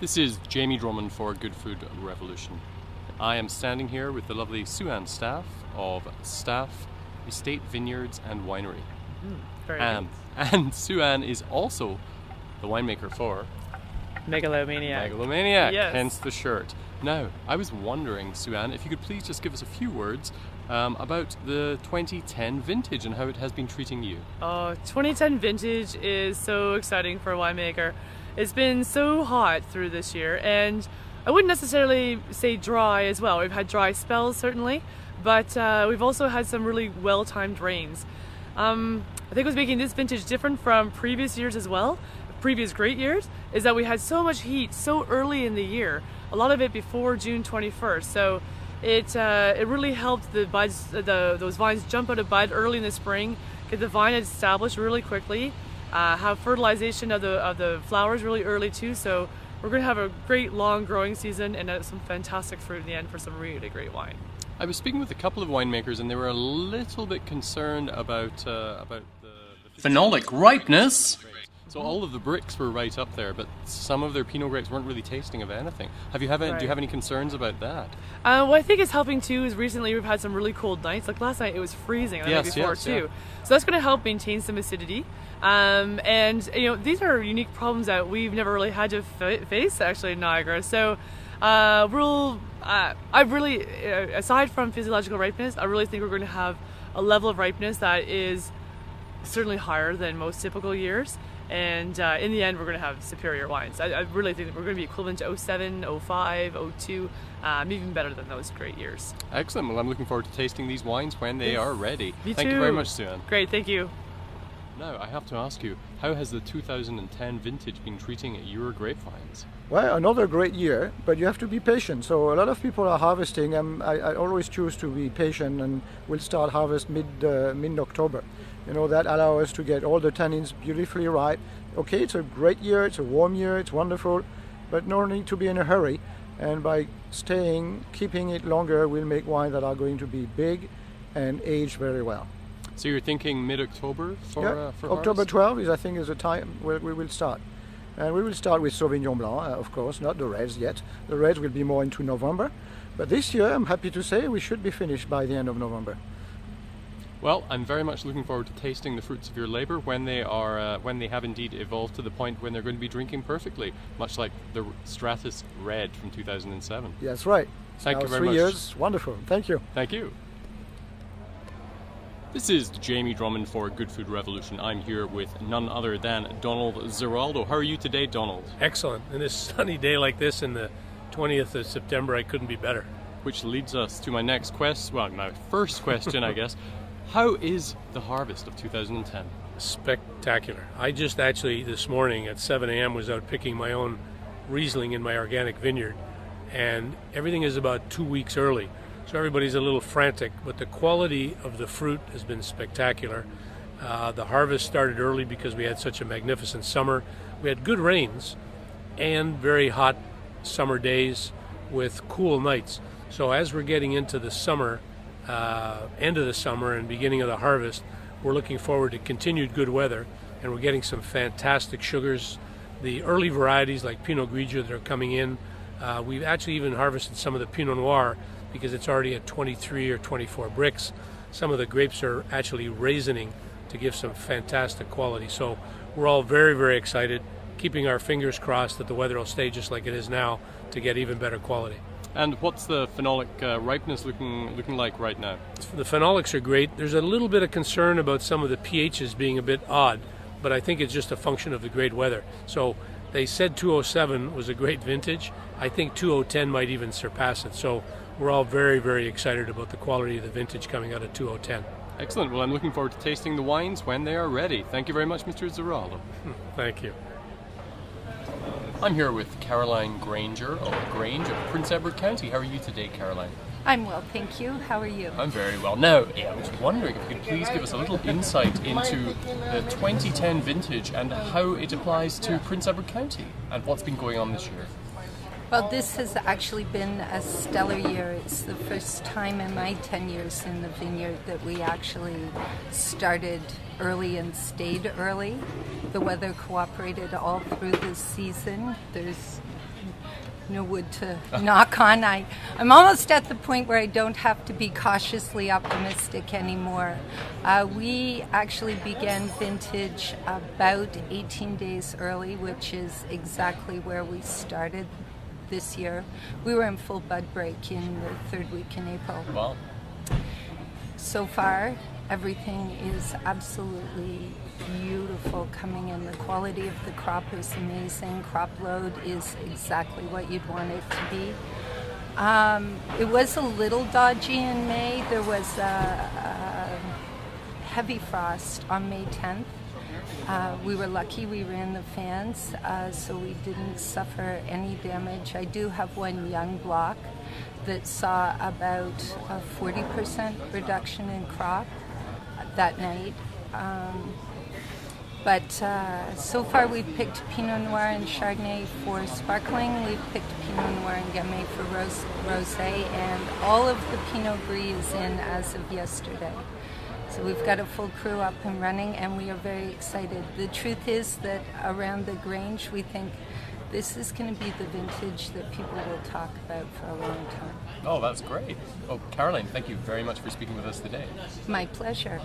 This is Jamie Drummond for Good Food Revolution. I am standing here with the lovely Sue-Ann Staff of Staff Estate Vineyards and Winery. Very nice. And Sue-Ann is also the winemaker for Megalomaniac. Megalomaniac, Yes. hence the shirt. Now, I was wondering, Sue-Ann, if you could please just give us a few words about the 2010 vintage and how it has been treating you. 2010 vintage is so exciting for a winemaker. It's been so hot through this year, and I wouldn't necessarily say dry as well. We've had dry spells, certainly, but we've also had some really well-timed rains. I think what's making this vintage different from previous years as well, previous great years, is that we had so much heat so early in the year, a lot of it before June 21st. So it really helped the buds, those vines jump out of bud early in the spring, get the vine established really quickly, have fertilization of the flowers really early too. So we're going to have a great long growing season and some fantastic fruit in the end for some really great wine. I was speaking with a couple of winemakers and they were a little bit concerned about the phenolic ripeness. So all of the bricks were right up there, but some of their Pinot grapes weren't really tasting of anything. Do you have any concerns about that? What I think is helping too is recently we've had some really cold nights. Like last night it was freezing, and the night before too. Yeah. So that's going to help maintain some acidity. And these are unique problems that we've never really had to face actually in Niagara. So I really, aside from physiological ripeness, I really think we're going to have a level of ripeness that is certainly higher than most typical years. And in the end, we're going to have superior wines. I really think that we're going to be equivalent to 07, 05, 02, even better than those great years. Excellent. Well, I'm looking forward to tasting these wines when they are ready. Me Thank too. you very much, Sue-Ann. Great, thank you. Now, I have to ask you, how has the 2010 vintage been treating your grapevines? Well, another great year, but you have to be patient. So a lot of people are harvesting. I always choose to be patient, and we'll start harvest mid-October. That allows us to get all the tannins beautifully right. Okay, it's a great year, it's a warm year, it's wonderful, but no need to be in a hurry. And by keeping it longer, we'll make wine that are going to be big and age very well. So you're thinking mid-October for October harvest? 12 I think is the time where we will start. And we will start with Sauvignon Blanc, of course, not the reds yet. The reds will be more into November. But this year, I'm happy to say, we should be finished by the end of November. Well, I'm very much looking forward to tasting the fruits of your labor when they have indeed evolved to the point when they're going to be drinking perfectly, much like the Stratus Red from 2007. That's right. Thank you very 3 much. years, wonderful. Thank you. Thank you. This is Jamie Drummond for Good Food Revolution. I'm here with none other than Donald Ziraldo. How are you today, Donald? Excellent. In this sunny day like this in the 20th of September, I couldn't be better. Which leads us to my next question, well, my first question, I guess. How is the harvest of 2010? Spectacular. I just actually this morning at 7 a.m. was out picking my own Riesling in my organic vineyard, and everything is about 2 weeks early. So everybody's a little frantic, but the quality of the fruit has been spectacular. The harvest started early because we had such a magnificent summer. We had good rains and very hot summer days with cool nights. So as we're getting into the summer, end of the summer and beginning of the harvest, we're looking forward to continued good weather, and we're getting some fantastic sugars. The early varieties like Pinot Grigio that are coming in, we've actually even harvested some of the Pinot Noir because it's already at 23 or 24 bricks. Some of the grapes are actually raisining to give some fantastic quality. So we're all very, very excited, keeping our fingers crossed that the weather will stay just like it is now to get even better quality. And what's the phenolic ripeness looking like right now? The phenolics are great. There's a little bit of concern about some of the pHs being a bit odd, but I think it's just a function of the great weather. So they said 2007 was a great vintage. I think 2010 might even surpass it. So we're all very, very excited about the quality of the vintage coming out of 2010. Excellent. Well, I'm looking forward to tasting the wines when they are ready. Thank you very much, Mr. Ziraldo. Thank you. I'm here with Caroline Granger of Grange of Prince Edward County. How are you today, Caroline? I'm well, thank you. How are you? I'm very well. Now, I was wondering if you could please give us a little insight into the 2010 vintage and how it applies to Prince Edward County and what's been going on this year. Well, this has actually been a stellar year. It's the first time in my 10 years in the vineyard that we actually started early and stayed early. The weather cooperated all through the season. There's no wood to knock on. I'm almost at the point where I don't have to be cautiously optimistic anymore. We actually began vintage about 18 days early, which is exactly where we started this year. We were in full bud break in the third week in April. Wow. So far, everything is absolutely beautiful coming in. The quality of the crop is amazing. Crop load is exactly what you'd want it to be. It was a little dodgy in May. There was a heavy frost on May 10th. We were lucky we were in the fans, so we didn't suffer any damage. I do have one young block that saw about a 40% reduction in crop that night. But so far we've picked Pinot Noir and Chardonnay for sparkling. We've picked Pinot Noir and Gamay for rosé, and all of the Pinot Gris is in as of yesterday. So we've got a full crew up and running, and we are very excited. The truth is that around the Grange, we think this is going to be the vintage that people will talk about for a long time. Oh, that's great. Oh, Caroline, thank you very much for speaking with us today. My pleasure.